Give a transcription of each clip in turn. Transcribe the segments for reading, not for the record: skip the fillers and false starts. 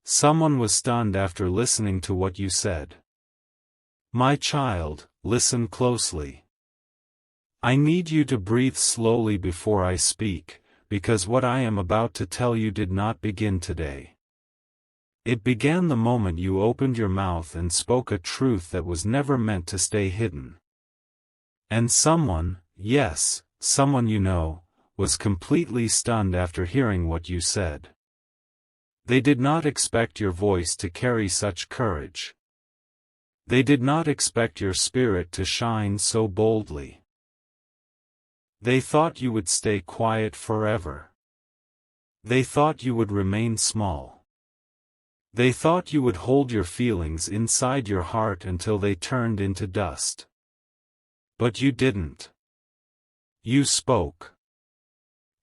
Someone was stunned after listening to what you said. My child, listen closely. I need you to breathe slowly before I speak, because what I am about to tell you did not begin today. It began the moment you opened your mouth and spoke a truth that was never meant to stay hidden. And someone, yes, someone you know, was completely stunned after hearing what you said. They did not expect your voice to carry such courage. They did not expect your spirit to shine so boldly. They thought you would stay quiet forever. They thought you would remain small. They thought you would hold your feelings inside your heart until they turned into dust. But you didn't. You spoke.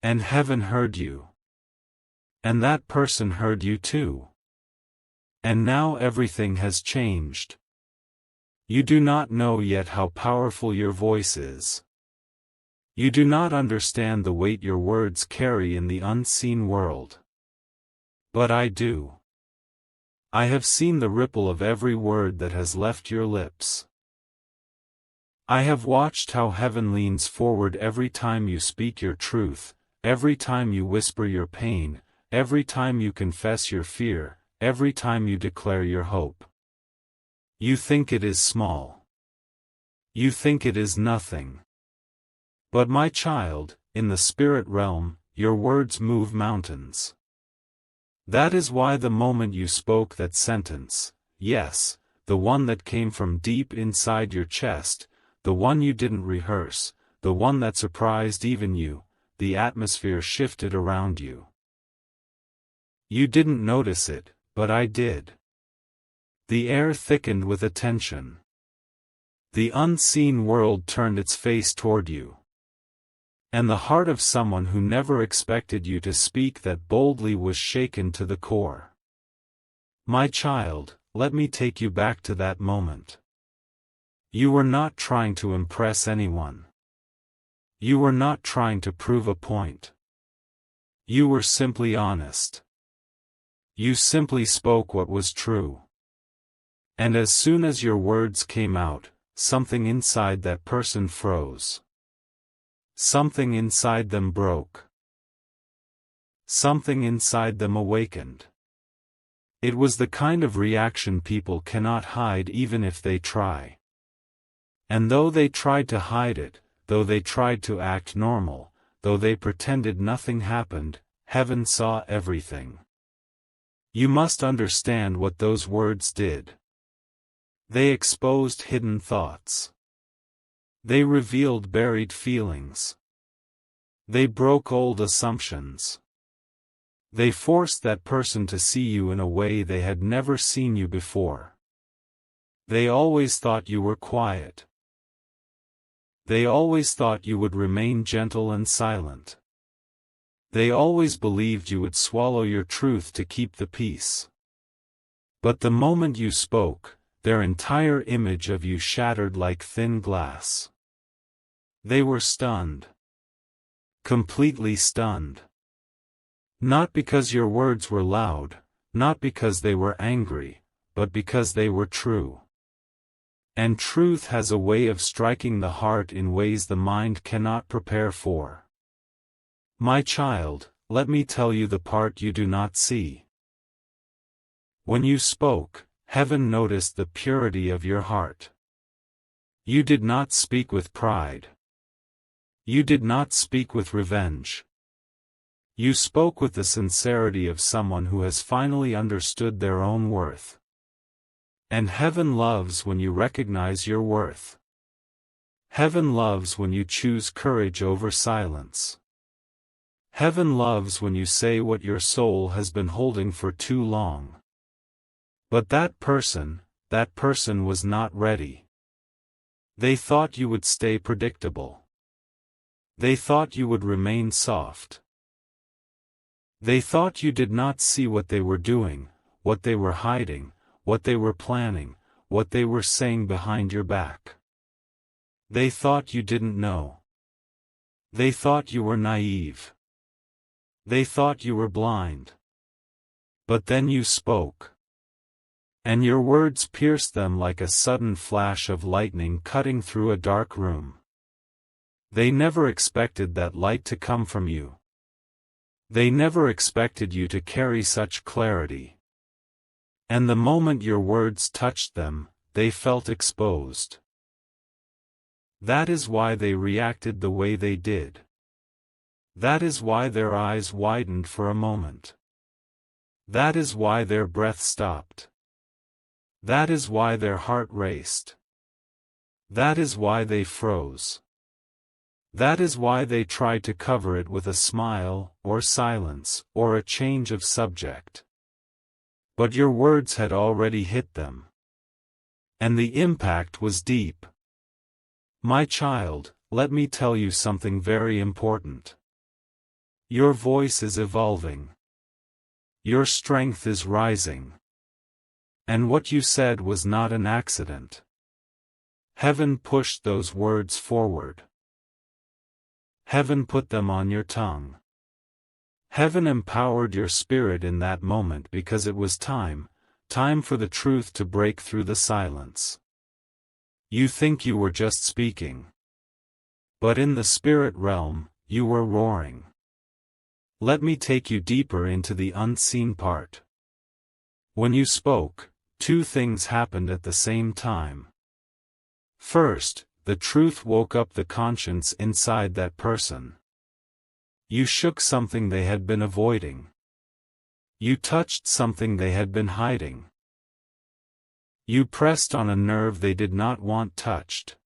And heaven heard you. And that person heard you too. And now everything has changed. You do not know yet how powerful your voice is. You do not understand the weight your words carry in the unseen world. But I do. I have seen the ripple of every word that has left your lips. I have watched how heaven leans forward every time you speak your truth, every time you whisper your pain, every time you confess your fear, every time you declare your hope. You think it is small. You think it is nothing. But my child, in the spirit realm, your words move mountains. That is why the moment you spoke that sentence, yes, the one that came from deep inside your chest, the one you didn't rehearse, the one that surprised even you, the atmosphere shifted around you. You didn't notice it, but I did. The air thickened with attention. The unseen world turned its face toward you. And the heart of someone who never expected you to speak that boldly was shaken to the core. My child, let me take you back to that moment. You were not trying to impress anyone. You were not trying to prove a point. You were simply honest. You simply spoke what was true. And as soon as your words came out, something inside that person froze. Something inside them broke. Something inside them awakened. It was the kind of reaction people cannot hide even if they try. And though they tried to hide it, though they tried to act normal, though they pretended nothing happened, heaven saw everything. You must understand what those words did. They exposed hidden thoughts. They revealed buried feelings. They broke old assumptions. They forced that person to see you in a way they had never seen you before. They always thought you were quiet. They always thought you would remain gentle and silent. They always believed you would swallow your truth to keep the peace. But the moment you spoke, their entire image of you shattered like thin glass. They were stunned. Completely stunned. Not because your words were loud, not because they were angry, but because they were true. And truth has a way of striking the heart in ways the mind cannot prepare for. My child, let me tell you the part you do not see. When you spoke, heaven noticed the purity of your heart. You did not speak with pride. You did not speak with revenge. You spoke with the sincerity of someone who has finally understood their own worth. And heaven loves when you recognize your worth. Heaven loves when you choose courage over silence. Heaven loves when you say what your soul has been holding for too long. But that person was not ready. They thought you would stay predictable. They thought you would remain soft. They thought you did not see what they were doing, what they were hiding, what they were planning, what they were saying behind your back. They thought you didn't know. They thought you were naive. They thought you were blind. But then you spoke. And your words pierced them like a sudden flash of lightning cutting through a dark room. They never expected that light to come from you. They never expected you to carry such clarity. And the moment your words touched them, they felt exposed. That is why they reacted the way they did. That is why their eyes widened for a moment. That is why their breath stopped. That is why their heart raced. That is why they froze. That is why they tried to cover it with a smile, or silence, or a change of subject. But your words had already hit them. And the impact was deep. My child, let me tell you something very important. Your voice is evolving. Your strength is rising. And what you said was not an accident. Heaven pushed those words forward. Heaven put them on your tongue. Heaven empowered your spirit in that moment because it was time for the truth to break through the silence. You think you were just speaking. But in the spirit realm, you were roaring. Let me take you deeper into the unseen part. When you spoke, two things happened at the same time. First, the truth woke up the conscience inside that person. You shook something they had been avoiding. You touched something they had been hiding. You pressed on a nerve they did not want touched.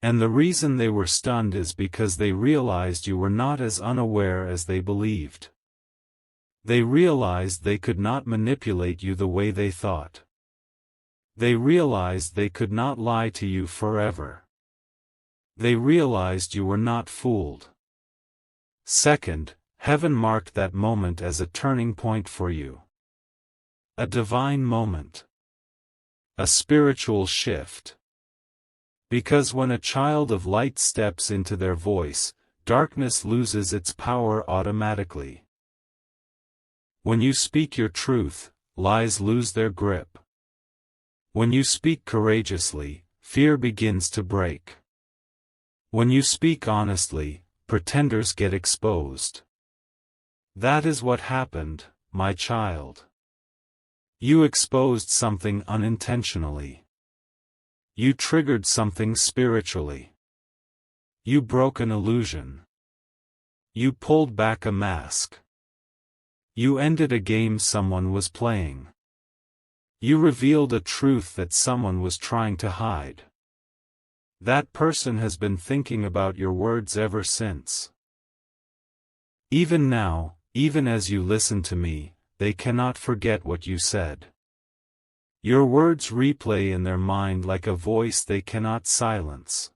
And the reason they were stunned is because they realized you were not as unaware as they believed. They realized they could not manipulate you the way they thought. They realized they could not lie to you forever. They realized you were not fooled. Second, heaven marked that moment as a turning point for you. A divine moment. A spiritual shift. Because when a child of light steps into their voice, darkness loses its power automatically. When you speak your truth, lies lose their grip. When you speak courageously, fear begins to break. When you speak honestly, pretenders get exposed. That is what happened, my child. You exposed something unintentionally. You triggered something spiritually. You broke an illusion. You pulled back a mask. You ended a game someone was playing. You revealed a truth that someone was trying to hide. That person has been thinking about your words ever since. Even now, even as you listen to me, they cannot forget what you said. Your words replay in their mind like a voice they cannot silence.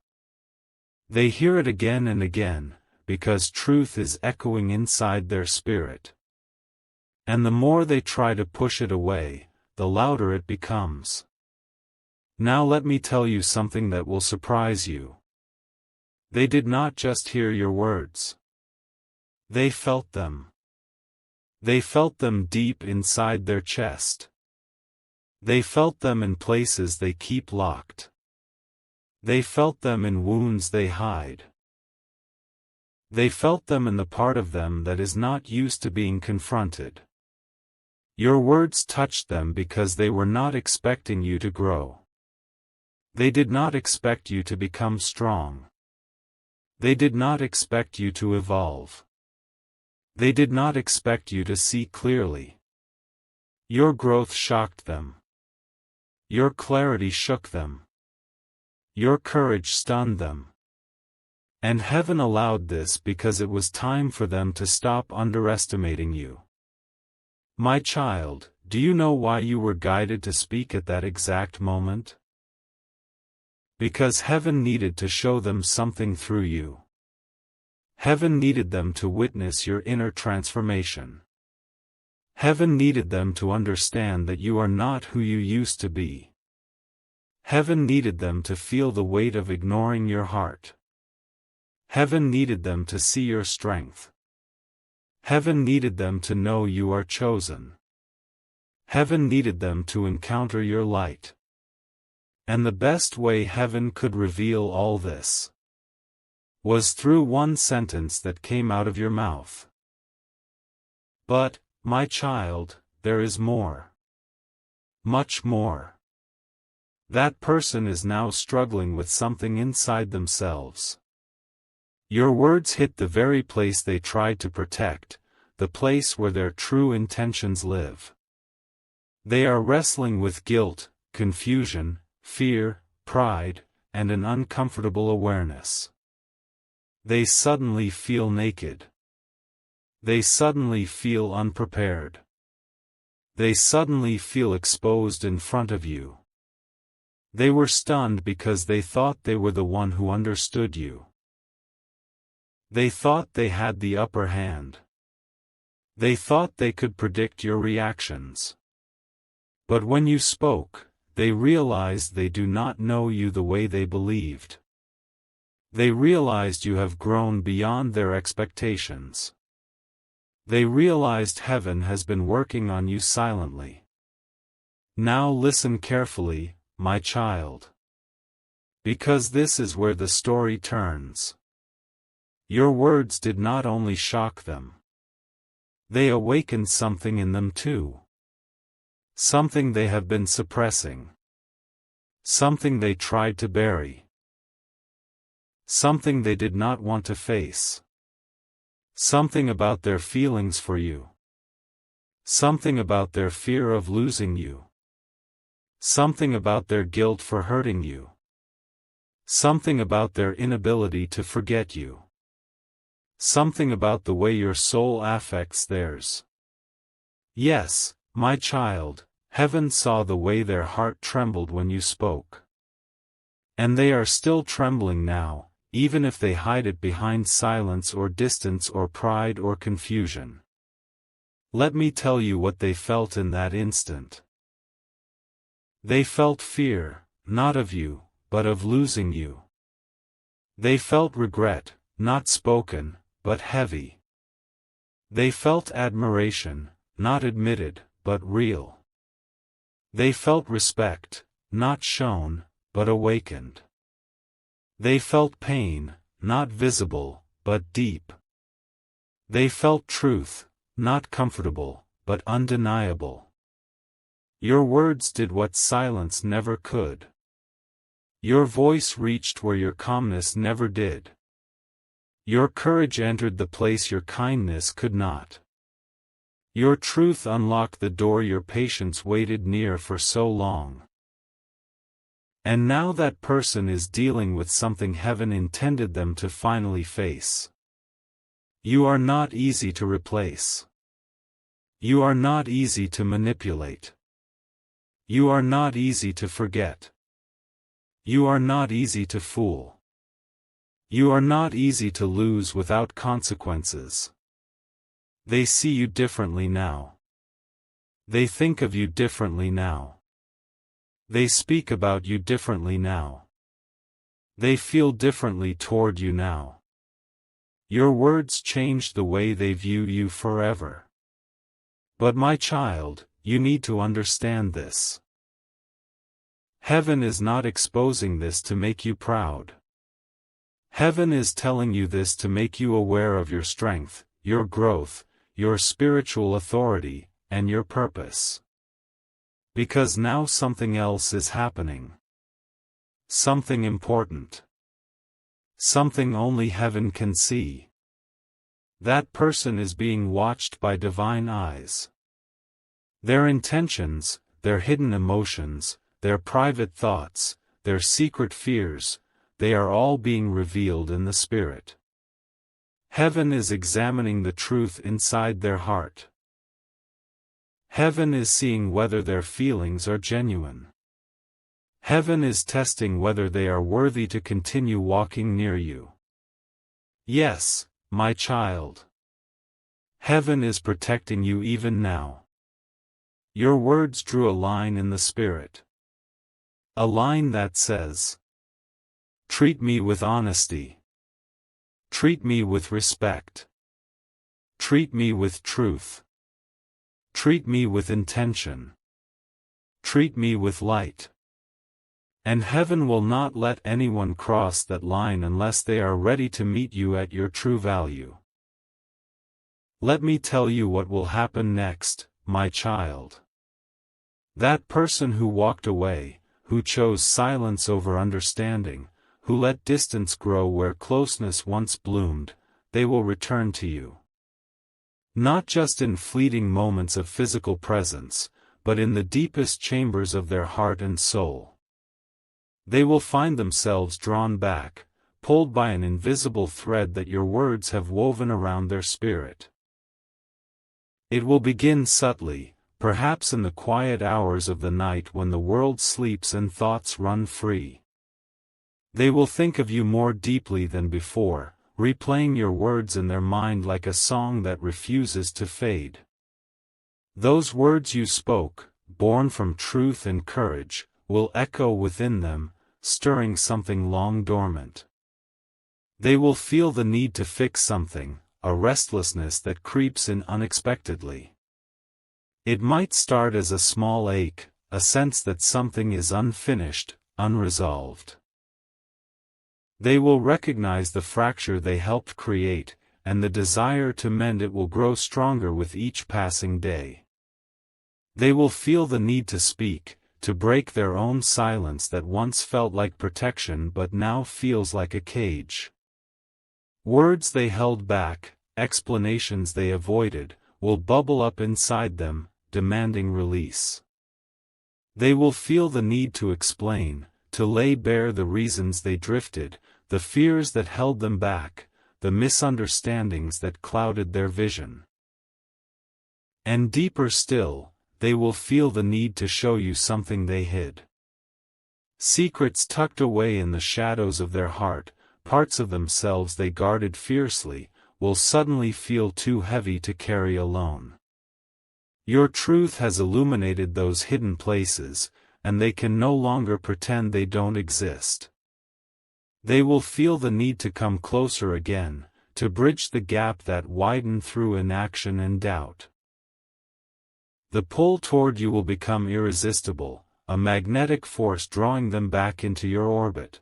They hear it again and again, because truth is echoing inside their spirit. And the more they try to push it away, the louder it becomes. Now let me tell you something that will surprise you. They did not just hear your words. They felt them. They felt them deep inside their chest. They felt them in places they keep locked. They felt them in wounds they hide. They felt them in the part of them that is not used to being confronted. Your words touched them because they were not expecting you to grow. They did not expect you to become strong. They did not expect you to evolve. They did not expect you to see clearly. Your growth shocked them. Your clarity shook them. Your courage stunned them. And heaven allowed this because it was time for them to stop underestimating you. My child, do you know why you were guided to speak at that exact moment? Because heaven needed to show them something through you. Heaven needed them to witness your inner transformation. Heaven needed them to understand that you are not who you used to be. Heaven needed them to feel the weight of ignoring your heart. Heaven needed them to see your strength. Heaven needed them to know you are chosen. Heaven needed them to encounter your light. And the best way heaven could reveal all this was through one sentence that came out of your mouth. But, my child, there is more. Much more. That person is now struggling with something inside themselves. Your words hit the very place they tried to protect, the place where their true intentions live. They are wrestling with guilt, confusion, fear, pride, and an uncomfortable awareness. They suddenly feel naked. They suddenly feel unprepared. They suddenly feel exposed in front of you. They were stunned because they thought they were the one who understood you. They thought they had the upper hand. They thought they could predict your reactions. But when you spoke, they realized they do not know you the way they believed. They realized you have grown beyond their expectations. They realized heaven has been working on you silently. Now listen carefully, my child. Because this is where the story turns. Your words did not only shock them. They awakened something in them too. Something they have been suppressing. Something they tried to bury. Something they did not want to face. Something about their feelings for you. Something about their fear of losing you. Something about their guilt for hurting you. Something about their inability to forget you. Something about the way your soul affects theirs. Yes, my child, heaven saw the way their heart trembled when you spoke. And they are still trembling now, even if they hide it behind silence or distance or pride or confusion. Let me tell you what they felt in that instant. They felt fear, not of you, but of losing you. They felt regret, not spoken, but heavy. They felt admiration, not admitted, but real. They felt respect, not shown, but awakened. They felt pain, not visible, but deep. They felt truth, not comfortable, but undeniable. Your words did what silence never could. Your voice reached where your calmness never did. Your courage entered the place your kindness could not. Your truth unlocked the door your patience waited near for so long. And now that person is dealing with something heaven intended them to finally face. You are not easy to replace. You are not easy to manipulate. You are not easy to forget. You are not easy to fool. You are not easy to lose without consequences. They see you differently now. They think of you differently now. They speak about you differently now. They feel differently toward you now. Your words changed the way they view you forever. But my child, you need to understand this. Heaven is not exposing this to make you proud. Heaven is telling you this to make you aware of your strength, your growth, your spiritual authority, and your purpose. Because now something else is happening. Something important. Something only heaven can see. That person is being watched by divine eyes. Their intentions, their hidden emotions, their private thoughts, their secret fears, they are all being revealed in the Spirit. Heaven is examining the truth inside their heart. Heaven is seeing whether their feelings are genuine. Heaven is testing whether they are worthy to continue walking near you. Yes, my child. Heaven is protecting you even now. Your words drew a line in the Spirit. A line that says, "Treat me with honesty. Treat me with respect. Treat me with truth. Treat me with intention." treat me with light. And heaven will not let anyone cross that line unless they are ready to meet you at your true value. Let me tell you what will happen next, my child. That person who walked away, who chose silence over understanding, who let distance grow where closeness once bloomed, they will return to you. Not just in fleeting moments of physical presence, but in the deepest chambers of their heart and soul. They will find themselves drawn back, pulled by an invisible thread that your words have woven around their spirit. It will begin subtly, perhaps in the quiet hours of the night when the world sleeps and thoughts run free. They will think of you more deeply than before, replaying your words in their mind like a song that refuses to fade. Those words you spoke, born from truth and courage, will echo within them, stirring something long dormant. They will feel the need to fix something, a restlessness that creeps in unexpectedly. It might start as a small ache, a sense that something is unfinished, unresolved. They will recognize the fracture they helped create, and the desire to mend it will grow stronger with each passing day. They will feel the need to speak, to break their own silence that once felt like protection but now feels like a cage. Words they held back, explanations they avoided, will bubble up inside them, demanding release. They will feel the need to explain, to lay bare the reasons they drifted, the fears that held them back, the misunderstandings that clouded their vision. And deeper still, they will feel the need to show you something they hid. Secrets tucked away in the shadows of their heart, parts of themselves they guarded fiercely, will suddenly feel too heavy to carry alone. Your truth has illuminated those hidden places, and they can no longer pretend they don't exist. They will feel the need to come closer again, to bridge the gap that widened through inaction and doubt. The pull toward you will become irresistible, a magnetic force drawing them back into your orbit.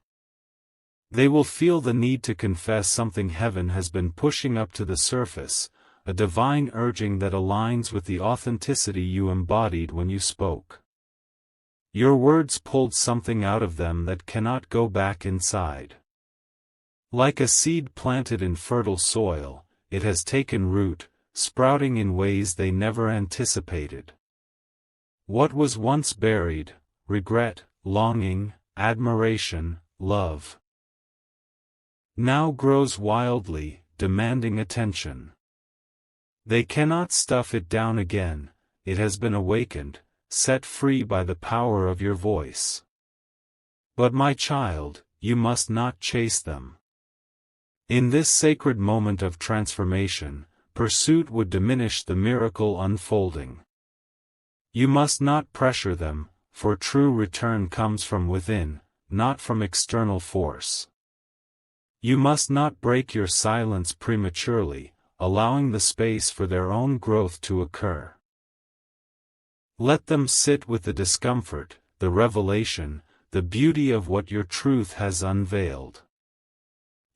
They will feel the need to confess something heaven has been pushing up to the surface, a divine urging that aligns with the authenticity you embodied when you spoke. Your words pulled something out of them that cannot go back inside. Like a seed planted in fertile soil, it has taken root, sprouting in ways they never anticipated. What was once buried, regret, longing, admiration, love, now grows wildly, demanding attention. They cannot stuff it down again, it has been awakened, set free by the power of your voice. But my child, you must not chase them. In this sacred moment of transformation, pursuit would diminish the miracle unfolding. You must not pressure them, for true return comes from within, not from external force. You must not break your silence prematurely, allowing the space for their own growth to occur. Let them sit with the discomfort, the revelation, the beauty of what your truth has unveiled.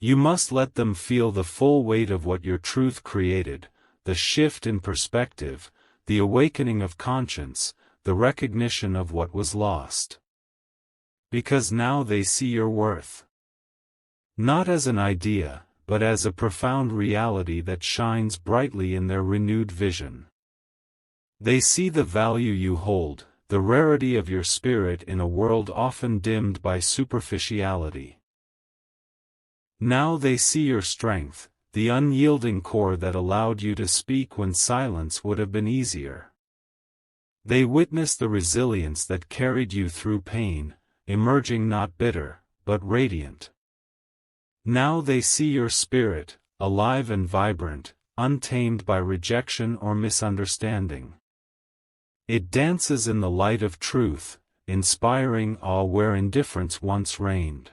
You must let them feel the full weight of what your truth created, the shift in perspective, the awakening of conscience, the recognition of what was lost. Because now they see your worth. Not as an idea, but as a profound reality that shines brightly in their renewed vision. They see the value you hold, the rarity of your spirit in a world often dimmed by superficiality. Now they see your strength, the unyielding core that allowed you to speak when silence would have been easier. They witness the resilience that carried you through pain, emerging not bitter, but radiant. Now they see your spirit, alive and vibrant, untamed by rejection or misunderstanding. It dances in the light of truth, inspiring awe where indifference once reigned.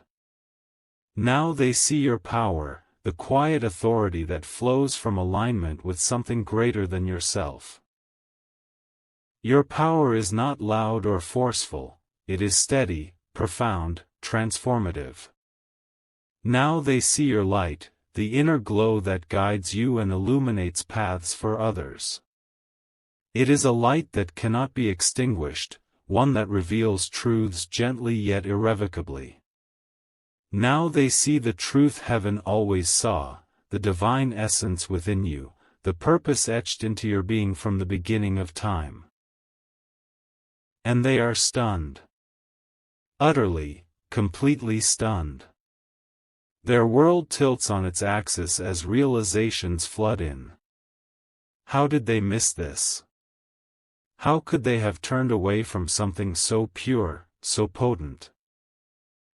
Now they see your power, the quiet authority that flows from alignment with something greater than yourself. Your power is not loud or forceful, it is steady, profound, transformative. Now they see your light, the inner glow that guides you and illuminates paths for others. It is a light that cannot be extinguished, one that reveals truths gently yet irrevocably. Now they see the truth heaven always saw, the divine essence within you, the purpose etched into your being from the beginning of time. And they are stunned. Utterly, completely stunned. Their world tilts on its axis as realizations flood in. How did they miss this? How could they have turned away from something so pure, so potent?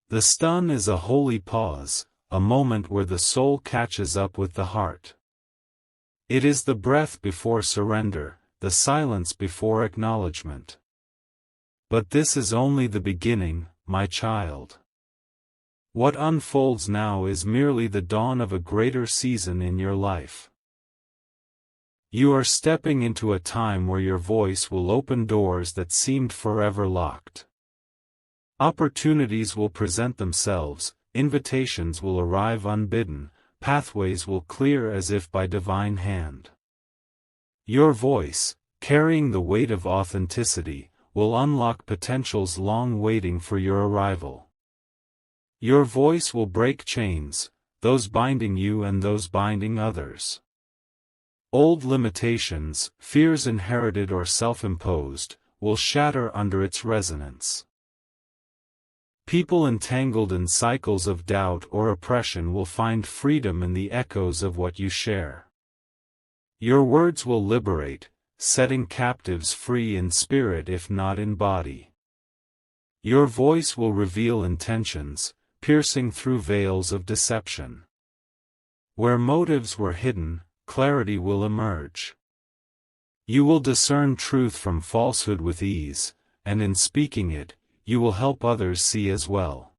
The stun is a holy pause, a moment where the soul catches up with the heart. It is the breath before surrender, the silence before acknowledgement. But this is only the beginning, my child. What unfolds now is merely the dawn of a greater season in your life. You are stepping into a time where your voice will open doors that seemed forever locked. Opportunities will present themselves, invitations will arrive unbidden, pathways will clear as if by divine hand. Your voice, carrying the weight of authenticity, will unlock potentials long waiting for your arrival. Your voice will break chains, those binding you and those binding others. Old limitations, fears inherited or self-imposed, will shatter under its resonance. People entangled in cycles of doubt or oppression will find freedom in the echoes of what you share. Your words will liberate, setting captives free in spirit if not in body. Your voice will reveal intentions, piercing through veils of deception. Where motives were hidden, clarity will emerge. You will discern truth from falsehood with ease, and in speaking it, you will help others see as well.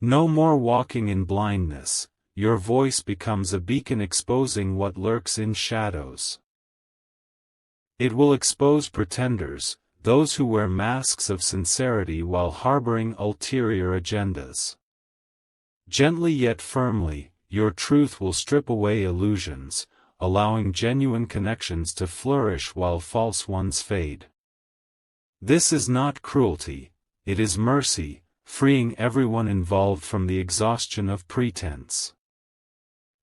No more walking in blindness, your voice becomes a beacon exposing what lurks in shadows. It will expose pretenders, those who wear masks of sincerity while harboring ulterior agendas. Gently yet firmly, your truth will strip away illusions, allowing genuine connections to flourish while false ones fade. This is not cruelty, it is mercy, freeing everyone involved from the exhaustion of pretense.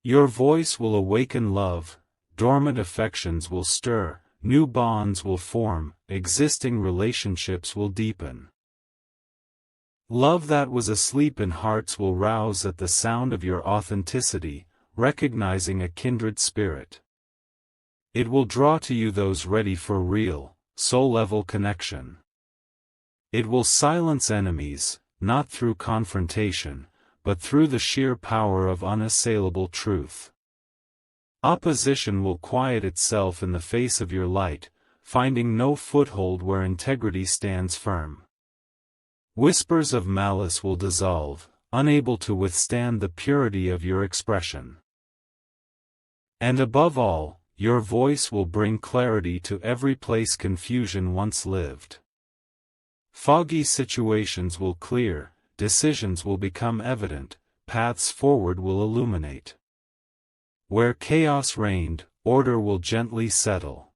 Your voice will awaken love, dormant affections will stir, new bonds will form, existing relationships will deepen. Love that was asleep in hearts will rouse at the sound of your authenticity, recognizing a kindred spirit. It will draw to you those ready for real, soul-level connection. It will silence enemies, not through confrontation, but through the sheer power of unassailable truth. Opposition will quiet itself in the face of your light, finding no foothold where integrity stands firm. Whispers of malice will dissolve, unable to withstand the purity of your expression. And above all, your voice will bring clarity to every place confusion once lived. Foggy situations will clear, decisions will become evident, paths forward will illuminate. Where chaos reigned, order will gently settle.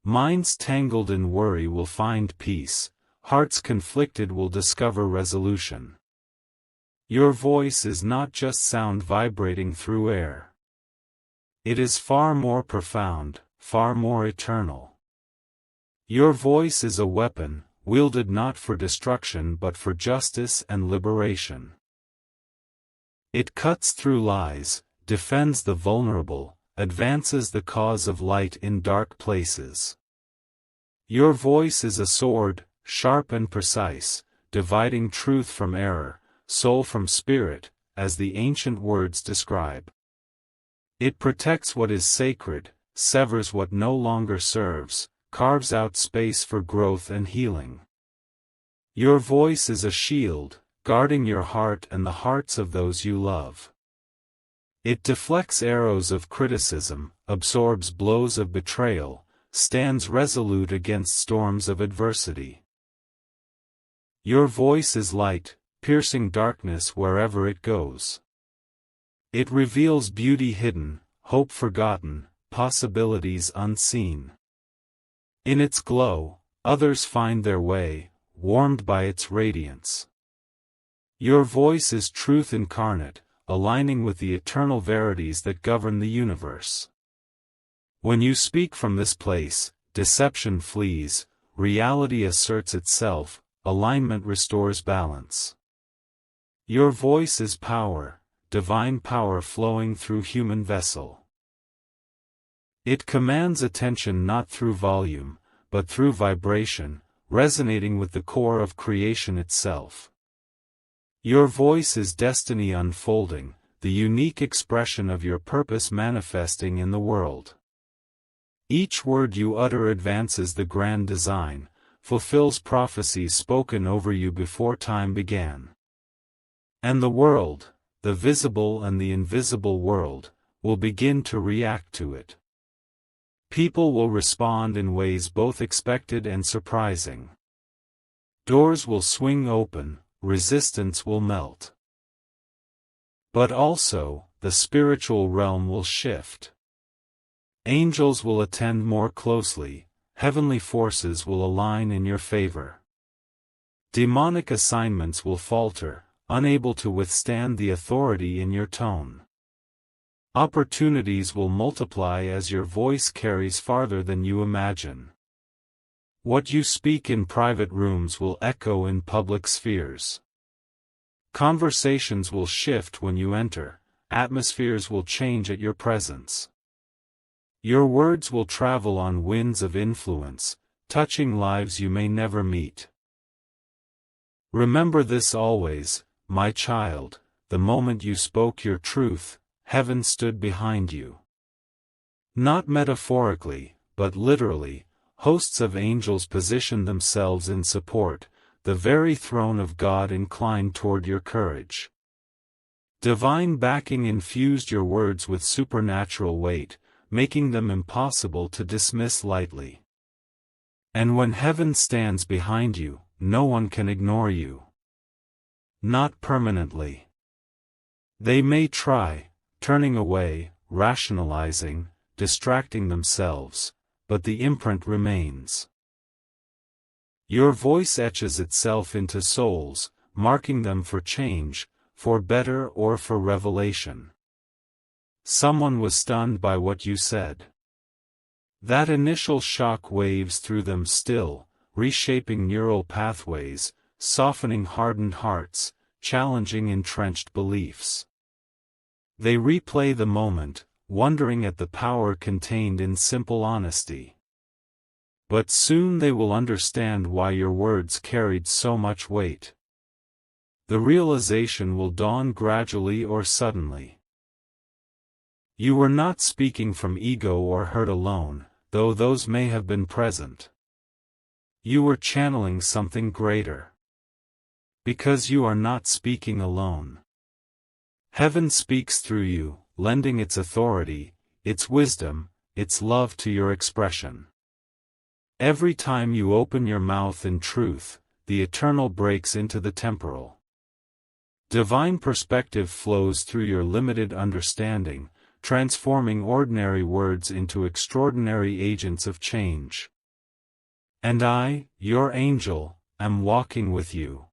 Minds tangled in worry will find peace, hearts conflicted will discover resolution. Your voice is not just sound vibrating through air. It is far more profound, far more eternal. Your voice is a weapon, wielded not for destruction but for justice and liberation. It cuts through lies, defends the vulnerable, advances the cause of light in dark places. Your voice is a sword, sharp and precise, dividing truth from error, soul from spirit, as the ancient words describe. It protects what is sacred, severs what no longer serves, carves out space for growth and healing. Your voice is a shield, guarding your heart and the hearts of those you love. It deflects arrows of criticism, absorbs blows of betrayal, stands resolute against storms of adversity. Your voice is light, piercing darkness wherever it goes. It reveals beauty hidden, hope forgotten, possibilities unseen. In its glow, others find their way, warmed by its radiance. Your voice is truth incarnate, aligning with the eternal verities that govern the universe. When you speak from this place, deception flees, reality asserts itself, alignment restores balance. Your voice is power, divine power flowing through human vessel. It commands attention not through volume, but through vibration, resonating with the core of creation itself. Your voice is destiny unfolding, the unique expression of your purpose manifesting in the world. Each word you utter advances the grand design, fulfills prophecies spoken over you before time began. And the world, the visible and the invisible world, will begin to react to it. People will respond in ways both expected and surprising. Doors will swing open, resistance will melt. But also, the spiritual realm will shift. Angels will attend more closely, heavenly forces will align in your favor. Demonic assignments will falter, unable to withstand the authority in your tone. Opportunities will multiply as your voice carries farther than you imagine. What you speak in private rooms will echo in public spheres. Conversations will shift when you enter, atmospheres will change at your presence. Your words will travel on winds of influence, touching lives you may never meet. Remember this always, my child, the moment you spoke your truth, heaven stood behind you. Not metaphorically, but literally, hosts of angels positioned themselves in support, the very throne of God inclined toward your courage. Divine backing infused your words with supernatural weight, making them impossible to dismiss lightly. And when heaven stands behind you, no one can ignore you. Not permanently. They may try, turning away, rationalizing, distracting themselves, but the imprint remains. Your voice etches itself into souls, marking them for change, for better or for revelation. Someone was stunned by what you said. That initial shock waves through them still, reshaping neural pathways, softening hardened hearts, challenging entrenched beliefs. They replay the moment, wondering at the power contained in simple honesty. But soon they will understand why your words carried so much weight. The realization will dawn gradually or suddenly. You were not speaking from ego or hurt alone, though those may have been present. You were channeling something greater. Because you are not speaking alone. Heaven speaks through you, lending its authority, its wisdom, its love to your expression. Every time you open your mouth in truth, the eternal breaks into the temporal. Divine perspective flows through your limited understanding, transforming ordinary words into extraordinary agents of change. And I, your angel, am walking with you.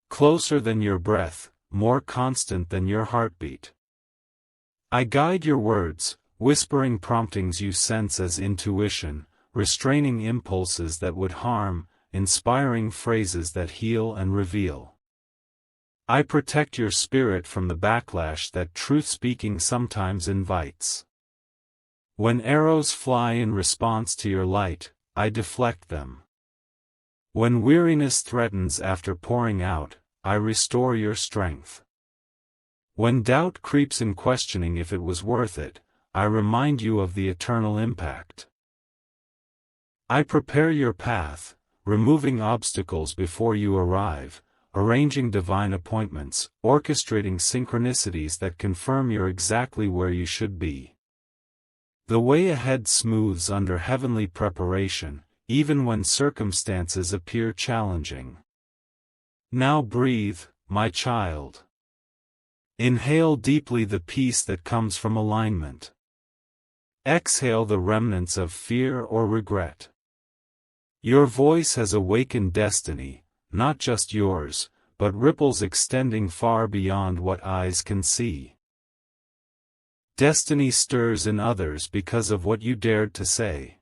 Closer than your breath, more constant than your heartbeat. I guide your words, whispering promptings you sense as intuition, restraining impulses that would harm, inspiring phrases that heal and reveal. I protect your spirit from the backlash that truth-speaking sometimes invites. When arrows fly in response to your light, I deflect them. When weariness threatens after pouring out, I restore your strength. When doubt creeps in questioning if it was worth it, I remind you of the eternal impact. I prepare your path, removing obstacles before you arrive, arranging divine appointments, orchestrating synchronicities that confirm you're exactly where you should be. The way ahead smooths under heavenly preparation, even when circumstances appear challenging. Now breathe, my child. Inhale deeply the peace that comes from alignment. Exhale the remnants of fear or regret. Your voice has awakened destiny, not just yours, but ripples extending far beyond what eyes can see. Destiny stirs in others because of what you dared to say.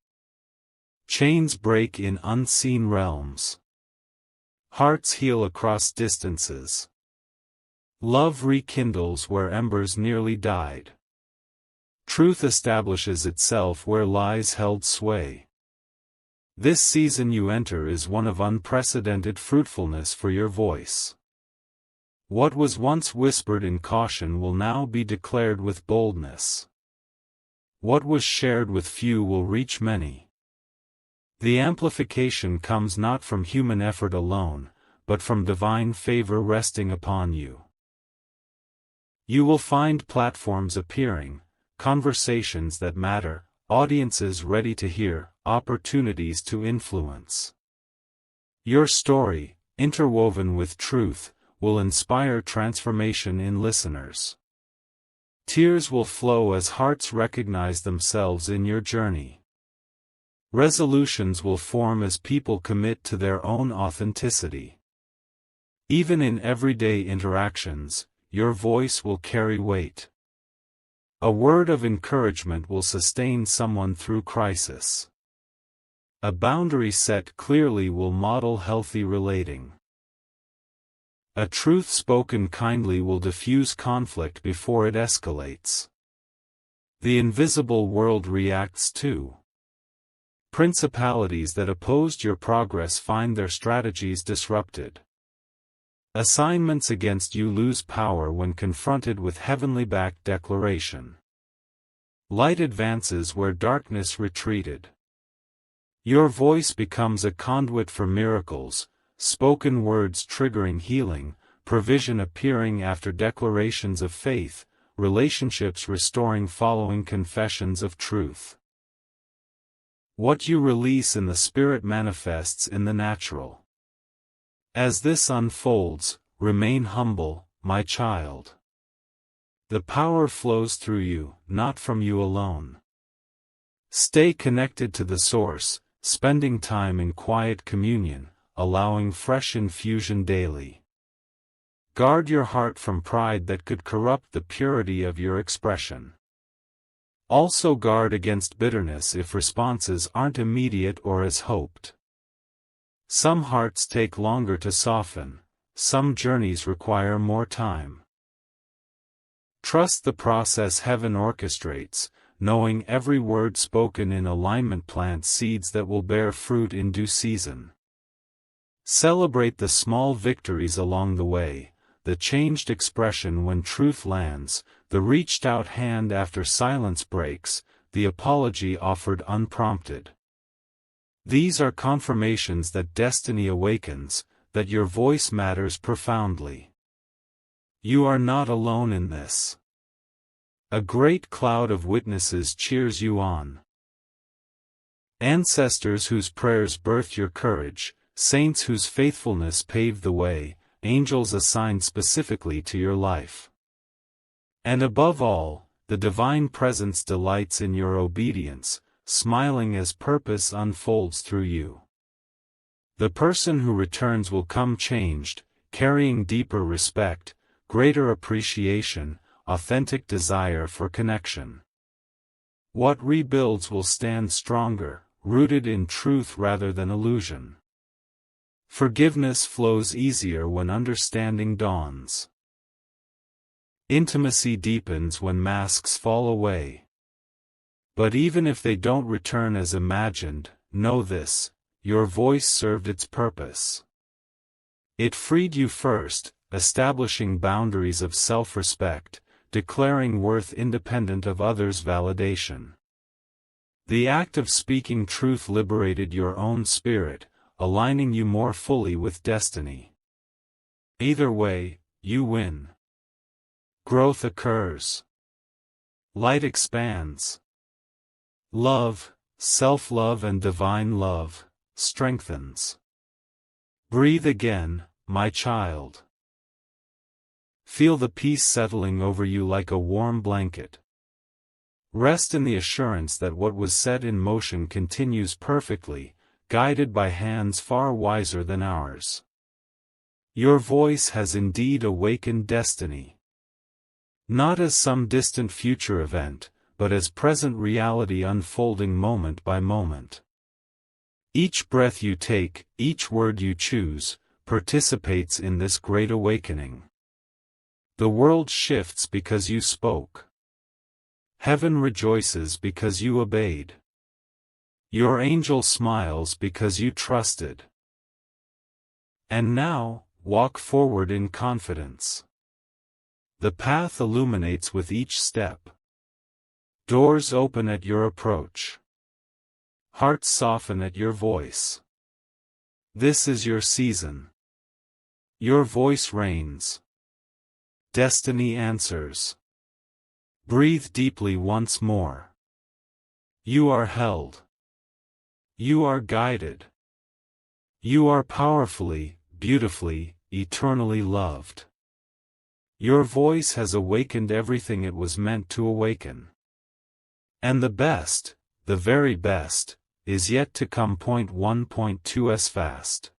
Chains break in unseen realms. Hearts heal across distances. Love rekindles where embers nearly died. Truth establishes itself where lies held sway. This season you enter is one of unprecedented fruitfulness for your voice. What was once whispered in caution will now be declared with boldness. What was shared with few will reach many. The amplification comes not from human effort alone, but from divine favor resting upon you. You will find platforms appearing, conversations that matter, audiences ready to hear, opportunities to influence. Your story, interwoven with truth, will inspire transformation in listeners. Tears will flow as hearts recognize themselves in your journey. Resolutions will form as people commit to their own authenticity. Even in everyday interactions, your voice will carry weight. A word of encouragement will sustain someone through crisis. A boundary set clearly will model healthy relating. A truth spoken kindly will diffuse conflict before it escalates. The invisible world reacts too. Principalities that opposed your progress find their strategies disrupted. Assignments against you lose power when confronted with heavenly-backed declaration. Light advances where darkness retreated. Your voice becomes a conduit for miracles, spoken words triggering healing, provision appearing after declarations of faith, relationships restoring following confessions of truth. What you release in the spirit manifests in the natural. As this unfolds, remain humble, my child. The power flows through you, not from you alone. Stay connected to the source, spending time in quiet communion, allowing fresh infusion daily. Guard your heart from pride that could corrupt the purity of your expression. Also guard against bitterness if responses aren't immediate or as hoped. Some hearts take longer to soften, some journeys require more time. Trust the process heaven orchestrates, knowing every word spoken in alignment plants seeds that will bear fruit in due season. Celebrate the small victories along the way, the changed expression when truth lands, the reached out hand after silence breaks, the apology offered unprompted. These are confirmations that destiny awakens, that your voice matters profoundly. You are not alone in this. A great cloud of witnesses cheers you on. Ancestors whose prayers birthed your courage, saints whose faithfulness paved the way, angels assigned specifically to your life. And above all, the divine presence delights in your obedience, smiling as purpose unfolds through you. The person who returns will come changed, carrying deeper respect, greater appreciation, authentic desire for connection. What rebuilds will stand stronger, rooted in truth rather than illusion. Forgiveness flows easier when understanding dawns. Intimacy deepens when masks fall away. But even if they don't return as imagined, know this: your voice served its purpose. It freed you first, establishing boundaries of self-respect, declaring worth independent of others' validation. The act of speaking truth liberated your own spirit, aligning you more fully with destiny. Either way, you win. Growth occurs. Light expands. Love, self-love and divine love, strengthens. Breathe again, my child. Feel the peace settling over you like a warm blanket. Rest in the assurance that what was set in motion continues perfectly, guided by hands far wiser than ours. Your voice has indeed awakened destiny. Not as some distant future event, but as present reality unfolding moment by moment. Each breath you take, each word you choose, participates in this great awakening. The world shifts because you spoke. Heaven rejoices because you obeyed. Your angel smiles because you trusted. And now, walk forward in confidence. The path illuminates with each step. Doors open at your approach. Hearts soften at your voice. This is your season. Your voice reigns. Destiny answers. Breathe deeply once more. You are held. You are guided. You are powerfully, beautifully, eternally loved. Your voice has awakened everything it was meant to awaken. And the best, the very best, is yet to come. 1.2s fast.